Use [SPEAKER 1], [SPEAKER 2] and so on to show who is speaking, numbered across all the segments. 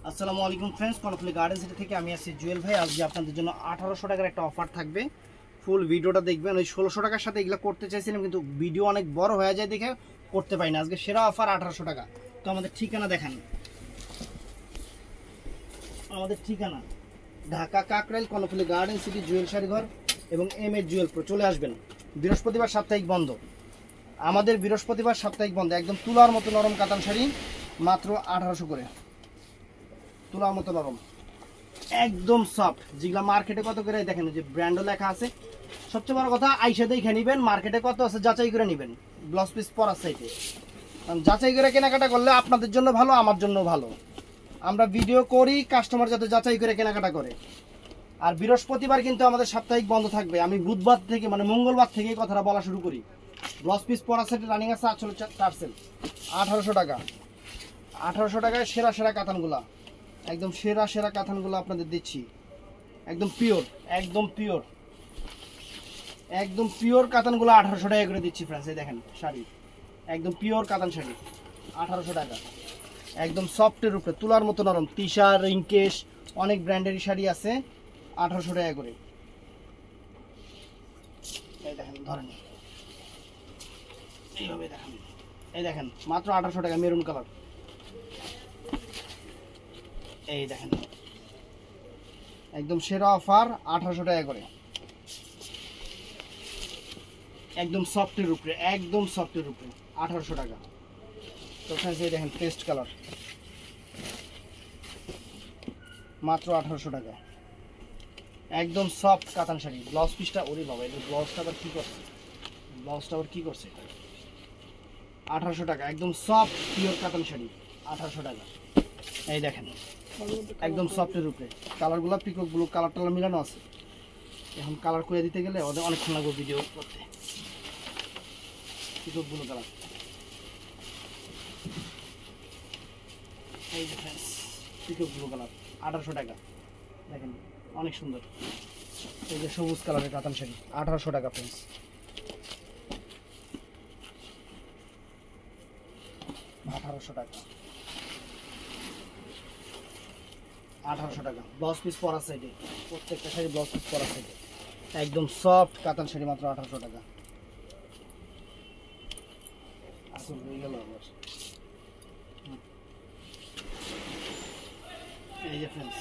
[SPEAKER 1] আসসালামু আলাইকুম friends, Karnaphuli garden city থেকে আমি আছি জুয়েল ভাই। আজকে আপনাদের জন্য 1800 টাকার একটা অফার থাকবে। ফুল ভিডিওটা দেখবেন। ওই 1600 টাকার সাথে এগুলো করতে চাইছিলাম, কিন্তু ভিডিও অনেক বড় হয়ে যায় দেখে করতে পারি না। আজকে সেরা অফার 1800 টাকা। তো আমাদের ঠিকানা দেখান। আমাদের ঠিকানা ঢাকা কাকরাইল, কর্ণফুলি গার্ডেন সিটি, জুয়েল শাড়িঘর এবং এম এ জুয়েল প্রো। চলে আসবেন। বৃহস্পতিবার সাপ্তাহিক বন্ধ। আমাদের বৃহস্পতিবার সাপ্তাহিক বন্ধ। একদম তুলার মতো নরম কাতান শাড়ি মাত্র 1800 করে। তুলার মতো নরম, একদম সফট। যেগুলা মার্কেটে কত করে দেখেন, যে ব্র্যান্ডও লেখা আছে। সবচেয়ে বড় কথা, আইসা দেখে নেবেন মার্কেটে কত আছে, যাচাই করে নেবেন। ব্লাউজ পিস পরার সাইটে যাচাই করে কেনাকাটা করলে আপনাদের জন্য ভালো, আমার জন্য ভালো। আমরা ভিডিও করি কাস্টমার যাতে যাচাই করে কেনাকাটা করে। আর বৃহস্পতিবার কিন্তু আমাদের সাপ্তাহিক বন্ধ থাকবে। আমি বুধবার থেকে মানে মঙ্গলবার থেকে এই কথাটা বলা শুরু করি। ব্লাউজ পিস পরার সাইটে রানিং আছে 4 সেল 1800 টাকা। 1800 টাকায় সেরা সেরা কাতানগুলা, একদম সেরা সেরা কাতানগুলো আপনাদের দিচ্ছি। একদম পিওর, একদম পিওর, একদম পিওর কাতানগুলো 1800 টাকা করে দিচ্ছি ফ্রেন্ডস। এই দেখেন শাড়ি, একদম পিওর কাতান শাড়ি 1800 টাকা। একদম সফটের উপরে, তুলার মতো নরম। তিশা, রিঙ্কেশ, অনেক ব্র্যান্ডেরই শাড়ি আছে 1800 টাকা করে। এই দেখেন, ধরেন এইভাবে দেখেন। এই দেখেন মাত্র 1800 টাকা, মেরুন কালার। এই দেখেন একদম সেরা অফার 1800 টাকা করে। একদম সফটের উপরে, একদম সফটের উপরে 1800 টাকা। তো ফ্রেন্ডস এই দেখেন পেস্ট কালার মাত্র 1800 টাকা। একদম সফট কাতান শাড়ি। ব্লাউজ পিসটা, ওরে বাবা, এই ব্লাউজটা আবার কি করছে, ব্লাউজটা আবার কি করছে। 1800 টাকা, একদম সফট পিওর কাতান শাড়ি 1800 টাকা। এই দেখেন একদম সফটের উপরে। কালারগুলো পিকক ব্লু কালার টালার মিলানো আছে। এখন কালার করে দিতে গেলে ওদের অনেকক্ষণ লাগবে ভিডিও করতে। Peacock blue colour. এই যে ফ্রেন্ডস পিকক ব্লু কালার 1800 টাকা। দেখেন অনেক সুন্দর। এই যে সবুজ কালারের কাতান শাড়ি 1800 টাকা ফ্রেন্ডস। 1800 টাকা, 1800 টাকা। ব্লাউজ পিস পরার সাইডে, প্রত্যেকটা শাড়ি ব্লাউজ পিস পরার সাইডে। একদম সফট কাতান শাড়ি মাত্র 1800 টাকা। আসল হয়ে গেল আবার। এই যে ফ্রেন্ডস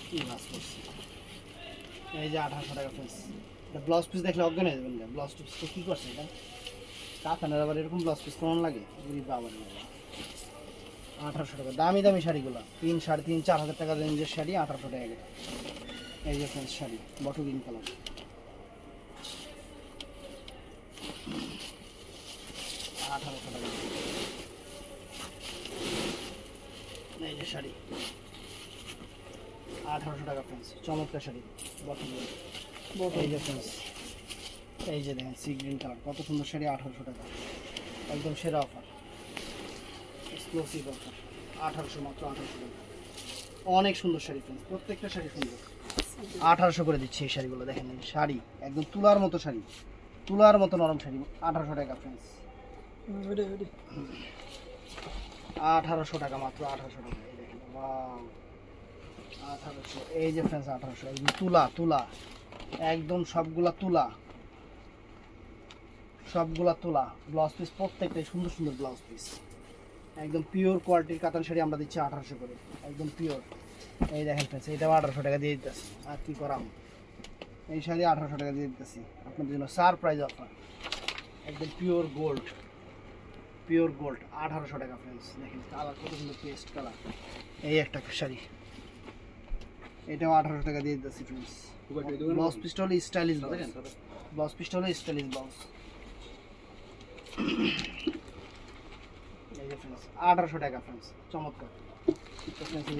[SPEAKER 1] কি ভাস করছে। এই যে 1800 টাকা ফ্রেন্ডস। ব্লাউজ পিস দেখলে অজ্ঞান হয়ে যাবেন। ব্লাউজ পিস তো কি করছে এটা, কাতানের আবার এরকম ব্লাউজ পিস কেমন লাগে বাবার। 1800 টাকা। দামি দামি শাড়িগুলো 3, 3.5, 4 হাজার টাকা রেঞ্জের শাড়ি 1800 টাকা করে। এই যে friends sari bottle green colour 1800 টাকা। এই যে শাড়ি 1800 টাকা ফ্রেন্ডস। চমৎকার শাড়ি বটল গ্রিন। এই যে ফ্রেন্ডস, এই যে দেখেন সি গ্রিন কালার, কত সুন্দর শাড়ি 1800 টাকা। একদম সেরা অফার, এক্সক্লুসিভ অফার 1800, মাত্র 1800 টাকা। অনেক সুন্দর শাড়ি ফ্রেন্ডস, প্রত্যেকটা শাড়ি সুন্দর। 1800 করে দিচ্ছি এই শাড়িগুলো। দেখেন এই শাড়ি একদম তুলার মতো শাড়ি, তুলার মতো নরম শাড়ি 1800 টাকা ফ্রেন্ডস। 1800 টাকা, মাত্র 1800 টাকা। এই দেখেন ওয়াও 1800। এই যে ফ্রেন্ডস 1800 একদম তুলা, তুলা একদম সবগুলা তুলা, সবগুলা তুলা। ব্লাউজ পিস প্রত্যেকটাই সুন্দর সুন্দর ব্লাউজ পিস। একদম পিওর কোয়ালিটির কাতান শাড়ি আমরা দিচ্ছি 1800 করে, একদম পিওর। এই দেখেন ফ্রেন্ডস, এটাও 1800 টাকা দিয়ে দিতেছি। আর কি করাম, এই শাড়ি 1800 টাকা দিয়ে দিতেছি আপনাদের জন্য সারপ্রাইজ অফার। একদম পিওর গোল্ড, পিওর গোল্ড 1800 টাকা ফ্রেন্ডস। দেখেন কালার কত সুন্দর, পেস্ট কালার। এই একটা শাড়ি, এটাও 1800 টাকা দিয়ে দিতেছি ফ্রেন্ডস। ব্লাউজ পিসটা হলো স্টাইলিশ ব্লাউজ, ব্লাউজ পিসটা হলো স্টাইলিশ ব্লাউজ। এই যে ফ্রেন্ডস 1800 টাকা ফ্রেন্ডস, চমৎকার।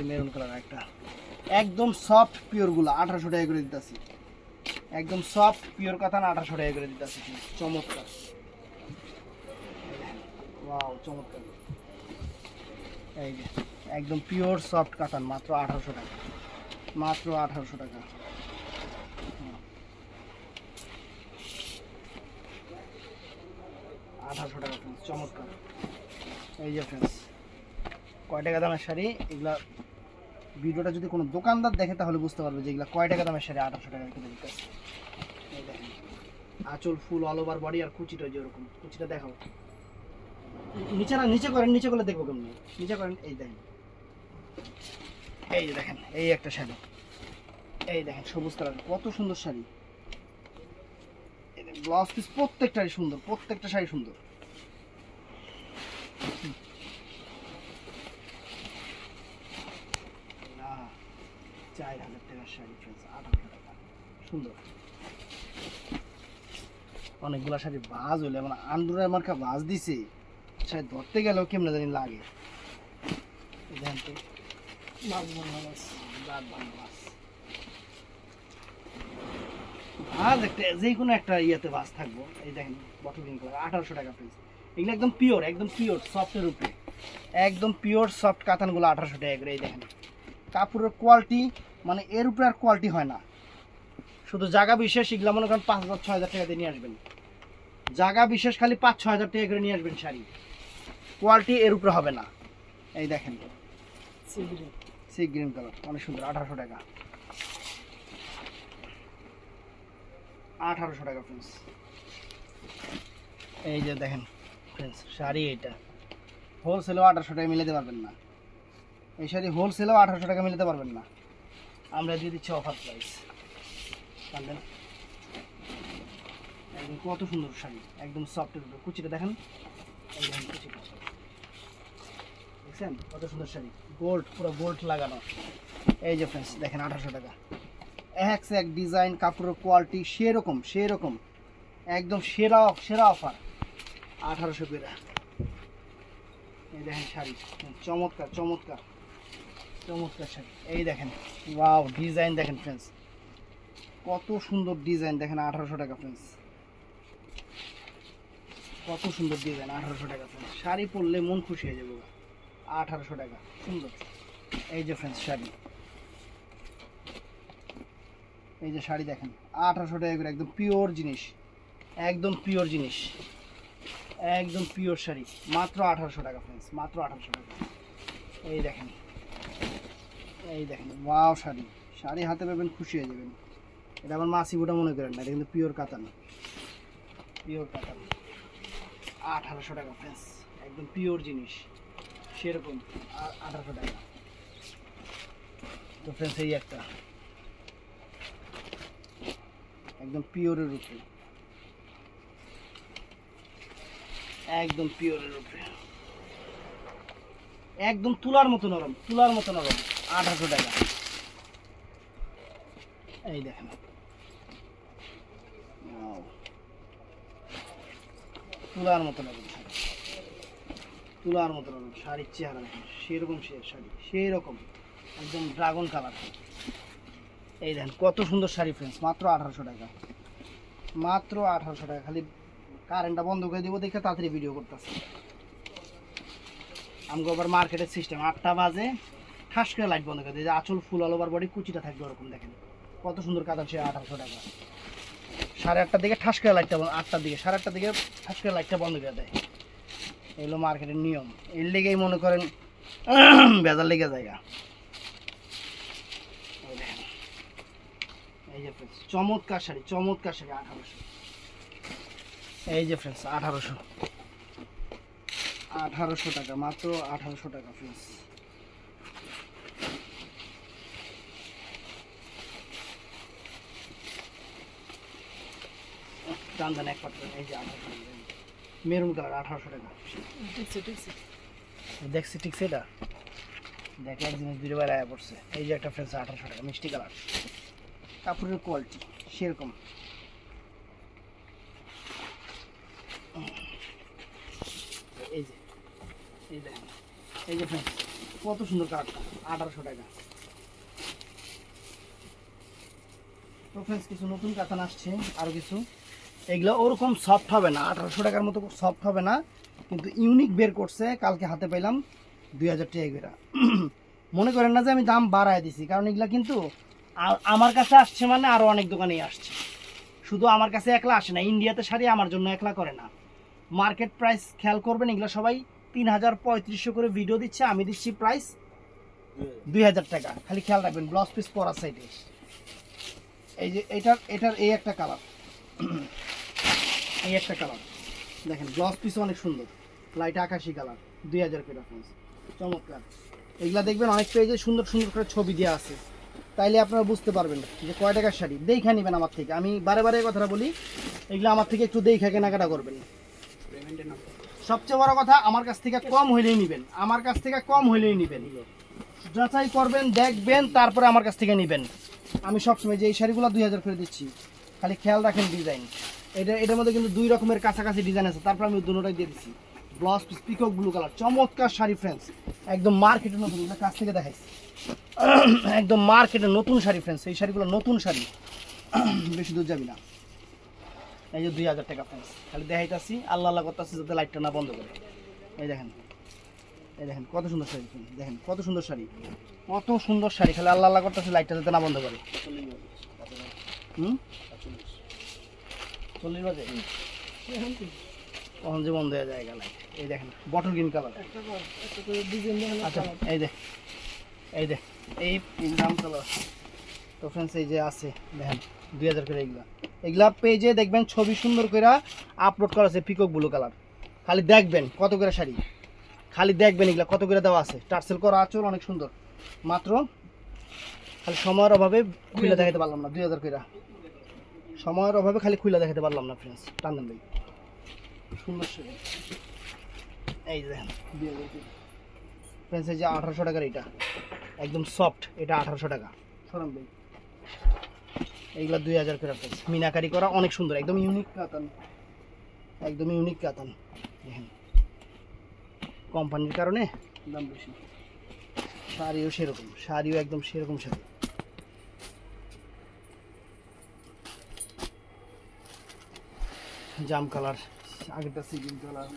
[SPEAKER 1] মেরুন কালার একটা, একদম সফট পিওর গুলা 1800 টাকা করে দিতেছি। একদম সফট পিওর কাতান 1800 টাকা করে দিতেছি। চমৎকার, ওয়াও চমৎকার। এই যে একদম পিওর সফট কাতান মাত্র 1800 টাকা, মাত্র 1800 টাকা। 1800 টাকা ফ্রেন্ডস, চমৎকার। এই যে ফ্রেন্ডস কয় টাকা দামের শাড়ি এগুলা। ভিডিওটা যদি কোনো দোকানদার দেখে তাহলে বুঝতে পারবে যে এগুলা কয় টাকা দামের শাড়ি। 1800 টাকা কিনে দিতেছে। এই দেখেন আঁচল ফুল অল ওভার বডি, আর কুচিটা যেরকম, কুচিটা দেখাও। নিচে করেন, নিচে করলে দেখবো কেমনি, নিচে করেন। এই দেখেন, এই যে দেখেন, এই একটা শাড়ি, এই দেখেন সবুজ কালার, কত সুন্দর শাড়ি। ব্লাউজ পিস প্রত্যেকটাই সুন্দর, প্রত্যেকটা শাড়ি সুন্দর। না 4000 টাকার শাড়ি ফ্রেন্ডস, 1800 টাকা, সুন্দর। অনেকগুলা শাড়ি বাজ হইলে মানে আন্ডুরের মার্কা বাজ দিছে, শাড়ি ধরতে গেলেও কেমনে জানি লাগে। দেখেন তো যে কোনো একটা ইয়েতে বাস থাকবো। এই দেখেন বটল গ্রিন কালার, 1800 টাকা প্রাইস। এগুলো একদম পিওর, একদম পিওর সফটের উপরে, একদম পিওর সফট কাতানগুলো 1800 টাকা করে। এই দেখেন কাপড়ের কোয়ালিটি মানে এর উপরে আর কোয়ালিটি হয় না। শুধু জায়গা বিশেষ এগুলো মনে করেন 5000-6000 টাকা দিয়ে নিয়ে আসবেন। জায়গা বিশেষ খালি 5-6000 টাকা করে নিয়ে আসবেন শাড়ি, কোয়ালিটি এর উপরে হবে না। এই দেখেন সি গ্রিন কালার, অনেক সুন্দর, 1800 টাকা, 1800 টাকা ফ্রেন্ডস। এই যে দেখেন ফ্রেন্ডস শাড়ি, এটা হোলসেলেও 1800 টাকা মিলাতে পারবেন না। এই শাড়ি হোলসেলেও 1800 টাকা মিলাতে পারবেন না, আমরা দিয়ে দিচ্ছি অফার প্রাইস। জানলেন একদম কত সুন্দর শাড়ি, একদম সফটের উপরে, কুচিটা দেখেন। এই দেখেন কুচিটা দেখছেন কত সুন্দর শাড়ি, গোল্ড, পুরো গোল্ড লাগানো। এই যে ফ্রেন্ডস দেখেন 1800 টাকা, এক ডিজাইন, কাপড়ের কোয়ালিটি সেরকম সেরকম, একদম সেরা সেরা অফার, 1800 করে। এই দেখেন শাড়ি, চমৎকার চমৎকার চমৎকার শাড়ি। এই দেখেন ওয়াও, ডিজাইন দেখেন ফ্রেন্ডস, কত সুন্দর ডিজাইন দেখেন, 1800 টাকা ফ্রেন্ডস, কত সুন্দর ডিজাইন, 1800 টাকা ফ্রেন্ডস। শাড়ি পরলে মন খুশি হয়ে যাবে, 1800 টাকা, সুন্দর। এই যে ফ্রেন্ডস শাড়ি, এই যে শাড়ি দেখেন 1800 টাকা করে, একদম পিওর জিনিস, একদম পিওর জিনিস, একদম পিওর শাড়ি, মাত্র 1800 টাকা ফ্রেন্ডস, মাত্র 1800 টাকা। এই দেখেন, এই দেখেন ওয়াও শাড়ি, শাড়ি হাতে পাবেন খুশি হয়ে যাবেন। এটা আমার মাসি বোটা মনে করেন না, এটা কিন্তু পিওর কাতান, পিওর কাতান, 1800 টাকা ফ্রেন্ডস, একদম পিওর জিনিস সেরকম, 1800 টাকা। তো ফ্রেন্ডস এই একটা একদম পিওরের উপরে, একদম পিওরের উপরে, একদম তুলার মতো নরম, তুলার মতো নরম, 1800 টাকা। এই দেখেন তুলার মতো নরম শাড়ি, তুলার মতো নরম শাড়ির চেহারা দেখেন সেরকম, শাড়ি সেরকম একদম ড্রাগন কালার। এই দেখেন কত সুন্দর শাড়ি ফ্রেন্ডস, মাত্র 1800 টাকা, মাত্র 1800 টাকা। খালি কারেন্টটা বন্ধ করে দিব দেখে তাড়াতাড়ি ভিডিও করতেছে। আমাকে আবার মার্কেটের সিস্টেম, 8টা বাজে ঠাস করে লাইট বন্ধ করে দিয়ে, আঁচল ফুল অল ওভার বডি, কুচিটা থাকবে ওরকম। দেখেন কত সুন্দর কাতান, সে 1800 টাকা। 8:30 দিকে ঠাস করে লাইটটা, 8টার দিকে 8:30 দিকে ঠাস করে লাইটটা বন্ধ করে দেয়। এগুলো মার্কেটের নিয়ম, এর লেগেই মনে করেন বেজার লেগে জায়গা। এই যে ফ্রেন্ডস চমৎকার শাড়ি, চমৎকার শাড়ি, 1800। এই যে ফ্রেন্ডস 1800 টাকা, মাত্র 1800 টাকা ফ্রেন্ডস। জানতেন এক পাত্র, এই যে 1800 টাকা, মেরুন কালার, 1800 টাকা। দেখছি ঠিক সেটা দেখে এক জিনিস দুটো বেড়ায় পড়ছে। এই যে একটা ফ্রেন্ডস 1800 টাকা, মিষ্টি কালার, কাপড়ের কোয়ালিটি সেরকম। এই যে এই দেখেন, এই যে ফ্রেন্ডস কত সুন্দর কালারটা, 1800 টাকা। তো ফ্রেন্ডস কিছু নতুন কাতান আসছে, আরও কিছু, এগুলো ওরকম সফট হবে না, 1800 টাকার মতো সফট হবে না, কিন্তু ইউনিক বের করছে। কালকে হাতে পাইলাম 2000 টাকা করে। মনে করেন না যে আমি দাম বাড়ায় দিছি, কারণ এগুলা কিন্তু আমার কাছে আসছে মানে আরও অনেক দোকানেই আসছে, শুধু আমার কাছে একলা আসে না। ইন্ডিয়াতে শাড়ি আমার জন্য একলা করে না, মার্কেট প্রাইস খেয়াল করবেন, এগুলো সবাই 3350 করে ভিডিও দিচ্ছে, আমি দিচ্ছি প্রাইস 2000 টাকা। খালি খেয়াল রাখবেন ব্লাউজ পিস পরা সাইডে এই যে এটার এই একটা কালার, এই একটা কালার দেখেন, ব্লাউজ পিস অনেক সুন্দর, লাইট আকাশি কালার, 2000 টাকা ফ্রেন্ডস, চমৎকার। এগুলা দেখবেন অনেক পেজে সুন্দর সুন্দর করে ছবি দেওয়া আছে, তাইলে আপনারা বুঝতে পারবেন যে কয় টাকার শাড়ি। দেখে নেবেন আমার থেকে, আমি বারে বারে কথাটা বলি, এগুলো আমার থেকে একটু দেখে কেনাকাটা করবেন। সবচেয়ে বড় কথা, আমার কাছ থেকে কম হইলেই নেবেন, আমার কাছ থেকে কম হইলেই নেবেন, যাচাই করবেন, দেখবেন, তারপরে আমার কাছ থেকে নেবেন। আমি সবসময় যে এই শাড়িগুলো 2000 করে দিচ্ছি, খালি খেয়াল রাখেন ডিজাইন। এটার মধ্যে কিন্তু 2 রকমের কাছাকাছি ডিজাইন আছে, তারপর আমি দুটোটাই দিয়ে দিচ্ছি। Blouse piece peacock blue colour, চমৎকার শাড়ি ফ্রেন্ডস, একদম মার্কেটে নতুন, কাছ থেকে দেখাইছি, একদম মার্কেটে নতুন শাড়ি ফ্রেন্ডস। এই শাড়িগুলো নতুন শাড়ি, বেশি দূর যাবি না। এই যে 2000 টাকা ফ্রেন্ডস, খালি দেখাইতেছি, আল্লাহ আল্লাহ করতেছি যাতে লাইটটা না বন্ধ করে। এই দেখেন, এই দেখেন কত সুন্দর শাড়ি, দেখেন কত সুন্দর শাড়ি, কত সুন্দর শাড়ি, খালি আল্লাহ আল্লাহ করতেছি লাইটটা যাতে না বন্ধ করে। 40 বাজে কখন যে বন্ধ হয়ে যায় লাইট। এই দেখেন বটল গ্রিন কালার, আচ্ছা এই দেখ, এই দেখ, এই দাম কালার। তো ফ্রেন্ডস এই যে আছে দেখেন 2000 করে। এগুলা পেজে দেখবেন ছবি সুন্দর করে আপলোড করা আছে, পিকক ব্লু কালার। খালি দেখবেন কত করে শাড়ি, খালি দেখবেন এগুলা কত করে দেওয়া আছে, টার্সেল করা আঁচল অনেক সুন্দর। মাত্র খালি সময়ের অভাবে খুলে দেখাতে পারলাম না, 2000 করে, সময়ের অভাবে খালি খুলে দেখাতে পারলাম না ফ্রেন্ডস। টান্দেন ভাই, সুন্দর শাড়ি। এই দেখেন ফ্রেন্ডস, এই যে 1800 টাকার, এটা একদম সফট, এটা 1800 টাকা। সরান ভাই, এইগুলা 2000 করে ফ্রেন্ডস, মিনাকারি করা অনেক সুন্দর, একদম ইউনিক কাতান, একদম ইউনিক কাতান। দেখেন কোম্পানির কারণে দাম বেশি, শাড়িও সেরকম, শাড়িও একদম সেরকম শাড়ি। জাম কালার, আগেরটা সিগিন কালার,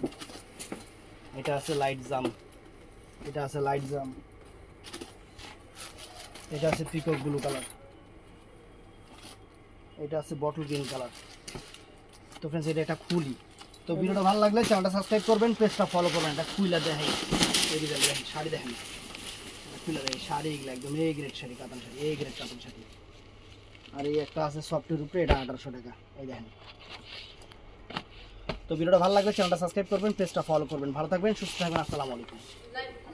[SPEAKER 1] এটা আছে লাইট জাম, এটা আছে লাইট জাম, এটা আছে পিকক ব্লু কালার, এটা আছে বটল গ্রিন কালার। তো ফ্রেন্ডস এটা একটা খুলি। তো ভিডিওটা ভালো লাগলে চ্যানেলটা সাবস্ক্রাইব করবেন, পেজটা ফলো করবেন। এটা খুইলা দেখাই, এই দেখেন শাড়ি, দেখেন খুলে দেয় শাড়ি, এগুলো একদম এ গ্রেড শাড়ি, কাতান শাড়ি, এ গ্রেড কাতান শাড়ি। আর এই একটা আছে সফটের উপরে, এটা 1800 টাকা। এই দেখেন। তো ভিডিওটা ভালো লাগলে চ্যানেলটা সাবস্ক্রাইব করবেন, পেজটা ফলো করবেন। ভালো থাকবেন, সুস্থ থাকবেন, আসসালামু আলাইকুম।